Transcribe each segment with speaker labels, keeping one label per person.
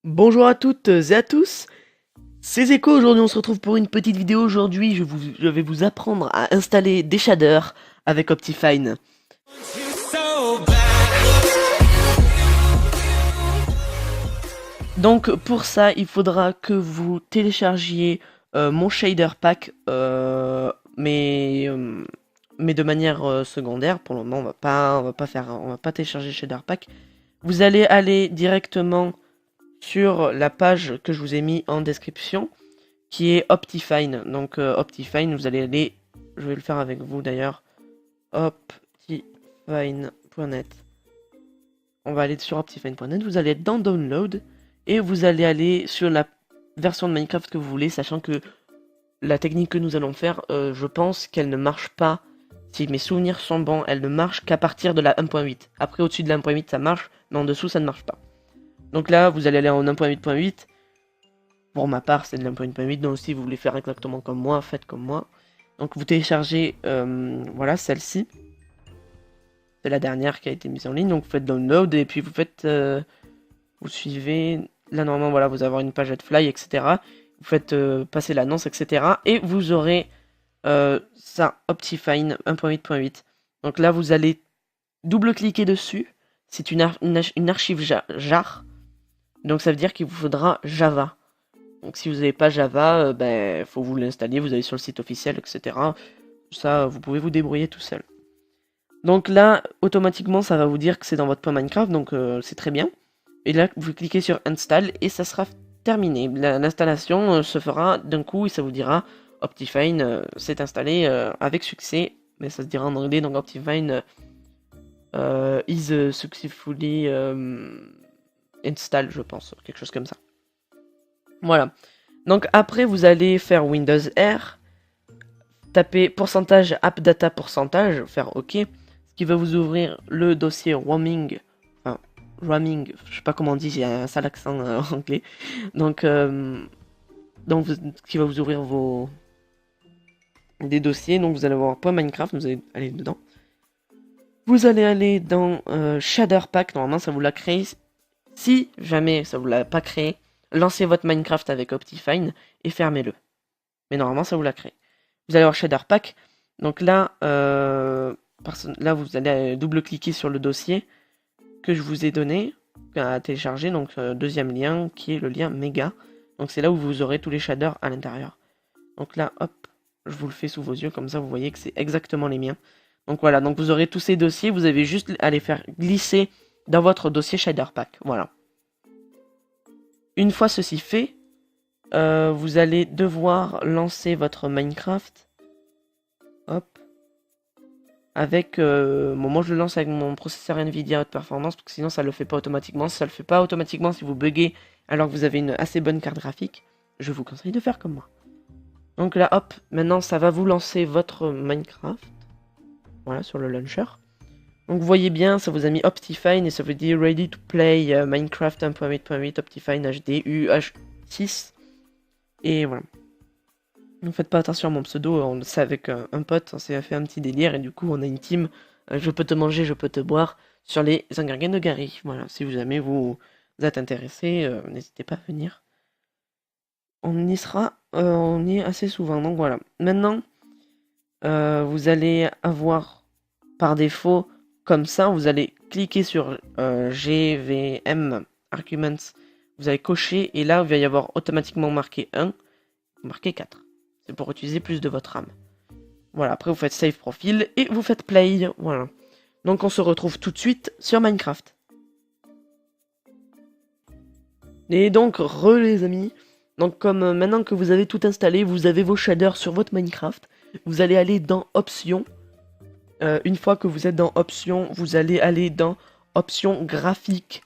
Speaker 1: Bonjour à toutes et à tous, c'est Zeko. Aujourd'hui on se retrouve pour une petite vidéo. Aujourd'hui je vais vous apprendre à installer des shaders avec Optifine. Donc pour ça il faudra que vous téléchargiez mon shader pack, mais de manière secondaire. Pour le moment on va pas télécharger le shader pack. Vous allez aller directement sur la page que je vous ai mis en description, qui est Optifine. Donc Optifine, vous allez aller, je vais le faire avec vous d'ailleurs, optifine.net. On va aller sur optifine.net, vous allez être dans Download, et vous allez aller sur la version de Minecraft que vous voulez, sachant que la technique que nous allons faire, je pense qu'elle ne marche pas, si mes souvenirs sont bons, elle ne marche qu'à partir de la 1.8. Après, au-dessus de la 1.8, ça marche, mais en dessous, ça ne marche pas. Donc là, vous allez aller en 1.8.8. Pour ma part, c'est de l'1.8, donc si vous voulez faire exactement comme moi, faites comme moi. Donc vous téléchargez, voilà, celle-ci. C'est la dernière qui a été mise en ligne, donc vous faites download et puis vous faites, vous suivez. Là normalement, voilà, vous avez une page AdFly, etc. Vous faites passer l'annonce, etc. Et vous aurez ça, Optifine 1.8.8. Donc là, vous allez double-cliquer dessus. C'est une archive jar. Donc ça veut dire qu'il vous faudra Java. Donc si vous n'avez pas Java, ben faut vous l'installer, vous allez sur le site officiel, etc. Ça, vous pouvez vous débrouiller tout seul. Donc là, automatiquement, ça va vous dire que c'est dans votre point Minecraft, donc c'est très bien. Et là, vous cliquez sur Install et ça sera terminé. L'installation se fera d'un coup et ça vous dira Optifine s'est installé avec succès. Mais ça se dira en anglais, donc Optifine is successfully installed, je pense, quelque chose comme ça. Voilà. Donc après, vous allez faire Windows R, taper pourcentage appdata pourcentage, faire OK, ce qui va vous ouvrir le dossier roaming, enfin roaming, je sais pas comment on dit, j'ai un sale accent anglais. Donc, ce qui va vous ouvrir des dossiers. Donc vous allez avoir .minecraft, vous allez aller dedans. Vous allez aller dans Shader Pack, normalement ça vous l'a créé. Si jamais ça vous l'a pas créé, lancez votre Minecraft avec Optifine et fermez-le. Mais normalement, ça vous l'a créé. Vous allez avoir Shader Pack. Donc là, là vous allez double-cliquer sur le dossier que je vous ai donné à télécharger. Donc deuxième lien qui est le lien méga. Donc c'est là où vous aurez tous les shaders à l'intérieur. Donc là, hop, je vous le fais sous vos yeux. Comme ça, vous voyez que c'est exactement les miens. Donc voilà, donc vous aurez tous ces dossiers. Vous avez juste à les faire glisser dans votre dossier Shader Pack. Voilà. Une fois ceci fait, vous allez devoir lancer votre Minecraft. Hop. Avec, moi je le lance avec mon processeur Nvidia haute performance, parce que sinon ça le fait pas automatiquement. Si ça le fait pas automatiquement, si vous buguez alors que vous avez une assez bonne carte graphique, je vous conseille de faire comme moi. Donc là, hop, maintenant ça va vous lancer votre Minecraft. Voilà, sur le launcher. Donc vous voyez bien, ça vous a mis Optifine et ça veut dire Ready to Play Minecraft 1.8.8 Optifine HD UH6. Et voilà. Ne faites pas attention à mon pseudo, on le sait avec un pote, on s'est fait un petit délire et du coup on a une team, je peux te manger, je peux te boire, sur les ingrédients de Gary. Voilà, si jamais vous êtes intéressé, n'hésitez pas à venir. On y sera, on y est assez souvent, donc voilà. Maintenant, vous allez avoir par défaut, comme ça, vous allez cliquer sur GVM Arguments, vous allez cocher et là il va y avoir automatiquement marqué 1, marqué 4. C'est pour utiliser plus de votre RAM. Voilà, après vous faites Save Profil et vous faites Play. Voilà. Donc on se retrouve tout de suite sur Minecraft. Et donc, les amis. Donc comme maintenant que vous avez tout installé, vous avez vos shaders sur votre Minecraft. Vous allez aller dans Options. Une fois que vous êtes dans Options, vous allez aller dans Options graphiques.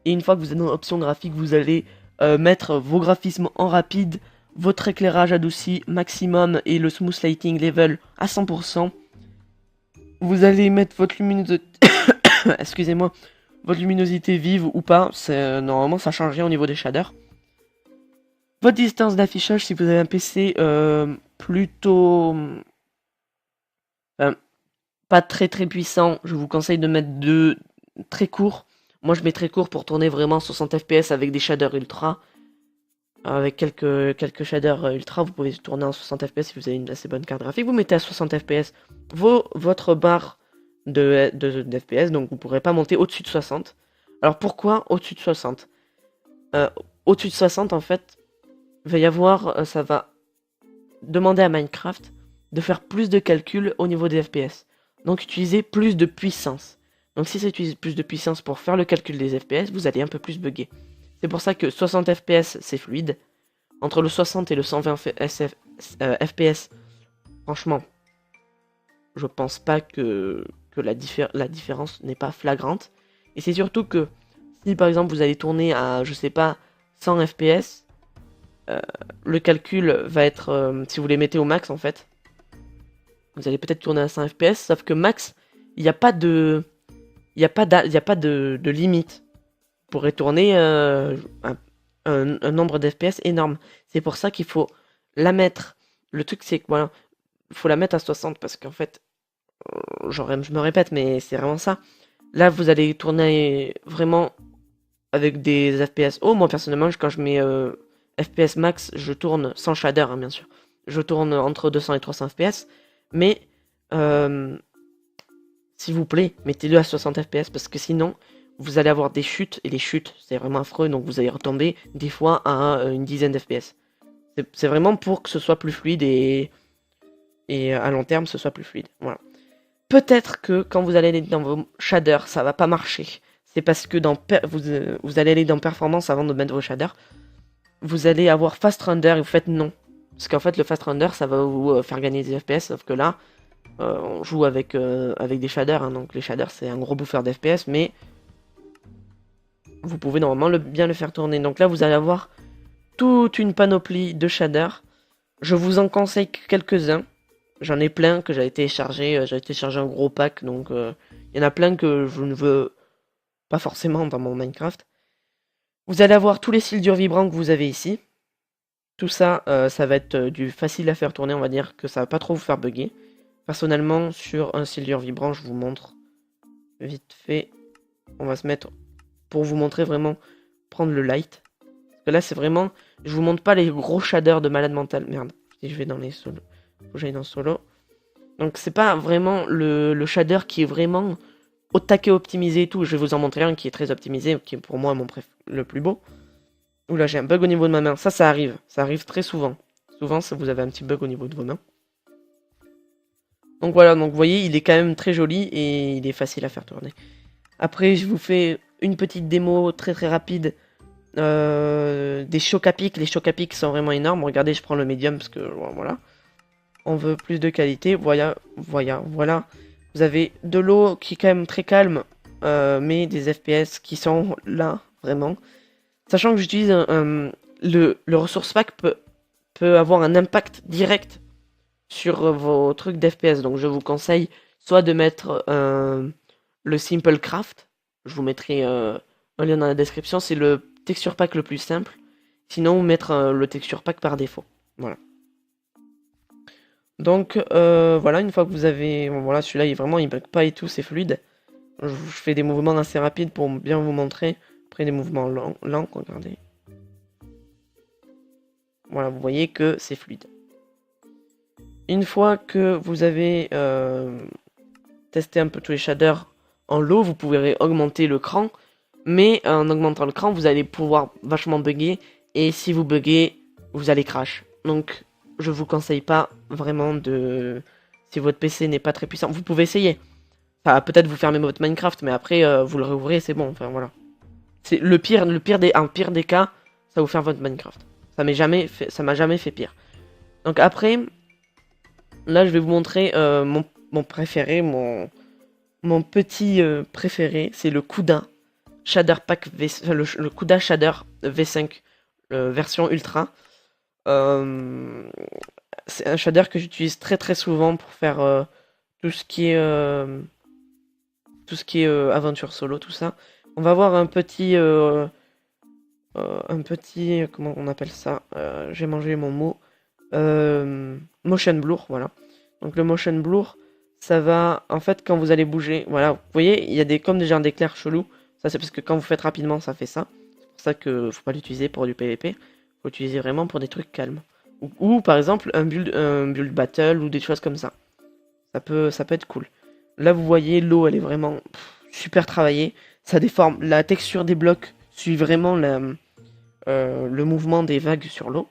Speaker 1: Et une fois que vous êtes dans Options graphiques, vous allez mettre vos graphismes en rapide, votre éclairage adouci maximum et le smooth lighting level à 100%. Vous allez mettre votre luminosité, excusez-moi, votre luminosité vive ou pas. Normalement ça change rien au niveau des shaders. Votre distance d'affichage si vous avez un PC plutôt pas très puissant, je vous conseille de mettre 2 très courts. Moi, je mets très court pour tourner vraiment 60 FPS avec des shaders ultra. Avec quelques shaders ultra, vous pouvez tourner en 60 FPS si vous avez une assez bonne carte graphique. Vous mettez à 60 FPS votre barre de FPS, donc vous ne pourrez pas monter au-dessus de 60. Alors pourquoi au-dessus de 60? Au-dessus de 60, en fait, il va y avoir, ça va demander à Minecraft de faire plus de calculs au niveau des FPS. Donc utiliser plus de puissance. Donc si ça utilise plus de puissance pour faire le calcul des FPS, vous allez un peu plus bugger. C'est pour ça que 60 FPS c'est fluide. Entre le 60 et le 120 FPS, franchement, je pense pas que la différence n'est pas flagrante. Et c'est surtout que si par exemple vous allez tourner à, je sais pas, 100 FPS, le calcul va être, si vous les mettez au max en fait, vous allez peut-être tourner à 100 FPS, sauf que max, il n'y a pas de... Il n'y a pas, de limite. Vous pourrez tourner un nombre d'FPS énorme. C'est pour ça qu'il faut la mettre. Le truc, c'est que voilà, il faut la mettre à 60 parce qu'en fait, je me répète, mais c'est vraiment ça. Là, vous allez tourner vraiment avec des FPS hauts. Moi, personnellement, quand je mets FPS max, je tourne sans shader, hein, bien sûr. Je tourne entre 200 et 300 FPS. Mais, s'il vous plaît, mettez-le à 60 FPS parce que sinon, vous allez avoir des chutes. Et les chutes, c'est vraiment affreux. Donc, vous allez retomber des fois à une dizaine d'FPS. C'est vraiment pour que ce soit plus fluide et à long terme, ce soit plus fluide. Voilà. Peut-être que quand vous allez aller dans vos shaders, ça va pas marcher. C'est parce que vous allez aller dans performance avant de mettre vos shaders. Vous allez avoir fast render et vous faites non. Parce qu'en fait, le fast render, ça va vous faire gagner des FPS. Sauf que là, on joue avec des shaders. Hein, donc les shaders, c'est un gros bouffeur d'FPS. Mais vous pouvez normalement bien le faire tourner. Donc là, vous allez avoir toute une panoplie de shaders. Je vous en conseille quelques-uns. J'en ai plein que j'avais téléchargé. J'avais téléchargé un gros pack. Donc il y en a plein que je ne veux pas forcément dans mon Minecraft. Vous allez avoir tous les cylindres vibrants que vous avez ici. Tout ça, ça va être du facile à faire tourner. On va dire que ça va pas trop vous faire bugger. Personnellement, sur un cylinder vibrant, je vous montre vite fait. On va se mettre pour vous montrer vraiment prendre le light. Parce que là, c'est vraiment... Je vous montre pas les gros shaders de malade mental. Merde, si je vais dans les solos. Faut que j'aille dans solo. Donc c'est pas vraiment le shader qui est vraiment au taquet optimisé et tout. Je vais vous en montrer un qui est très optimisé, qui est pour moi le plus beau. Oula, j'ai un bug au niveau de ma main. Ça arrive. Ça arrive très souvent. Souvent, ça vous avez un petit bug au niveau de vos mains. Donc voilà, donc vous voyez, il est quand même très joli et il est facile à faire tourner. Après, je vous fais une petite démo très très rapide des chocs à pic. Les chocs à pic sont vraiment énormes. Regardez, je prends le médium parce que voilà. On veut plus de qualité. Voilà. Vous avez de l'eau qui est quand même très calme, mais des FPS qui sont là, vraiment. Sachant que j'utilise le ressource pack peut avoir un impact direct sur vos trucs d'FPS. Donc je vous conseille soit de mettre le Simple Craft. Je vous mettrai un lien dans la description. C'est le texture pack le plus simple. Sinon, mettre le texture pack par défaut. Voilà. Donc voilà, une fois que vous avez... Bon, voilà, celui-là, il bug pas et tout, c'est fluide. Je fais des mouvements assez rapides pour bien vous montrer. Après, des mouvements lents, regardez. Voilà, vous voyez que c'est fluide. Une fois que vous avez testé un peu tous les shaders en low, vous pouvez augmenter le cran. Mais en augmentant le cran, vous allez pouvoir vachement bugger. Et si vous buggez, vous allez crash. Donc, je vous conseille pas vraiment de... Si votre PC n'est pas très puissant, vous pouvez essayer. Enfin, peut-être vous fermez votre Minecraft, mais après, vous le réouvrez, c'est bon. Enfin, voilà. C'est en pire des cas, ça va vous faire votre Minecraft. Ça m'a jamais fait pire. Donc après, là, je vais vous montrer mon préféré, mon petit préféré, c'est le Kuda Shader Pack le Kuda Shader V5 version Ultra. C'est un shader que j'utilise très très souvent pour faire tout ce qui est aventure solo, tout ça. On va voir un petit comment on appelle ça, j'ai mangé mon mot, motion blur, voilà. Donc le motion blur, ça va en fait quand vous allez bouger, voilà, vous voyez, il y a comme des genres d'éclairs chelous. Ça, c'est parce que quand vous faites rapidement, ça fait ça. C'est pour ça que faut pas l'utiliser pour du PVP. Faut l'utiliser vraiment pour des trucs calmes. Ou par exemple, un build battle ou des choses comme ça. Ça peut être cool. Là, vous voyez, l'eau, elle est vraiment super travaillée. Ça déforme. La texture des blocs suit vraiment le mouvement des vagues sur l'eau.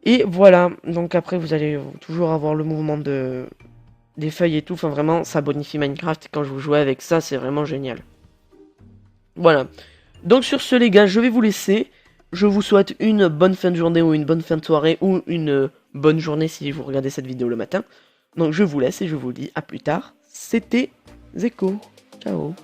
Speaker 1: Et voilà. Donc après, vous allez toujours avoir le mouvement des feuilles et tout. Enfin, vraiment, ça bonifie Minecraft. Et quand je vous jouez avec ça, c'est vraiment génial. Voilà. Donc sur ce, les gars, je vais vous laisser. Je vous souhaite une bonne fin de journée ou une bonne fin de soirée ou une bonne journée si vous regardez cette vidéo le matin. Donc je vous laisse et je vous dis à plus tard. C'était Zeko. Ciao.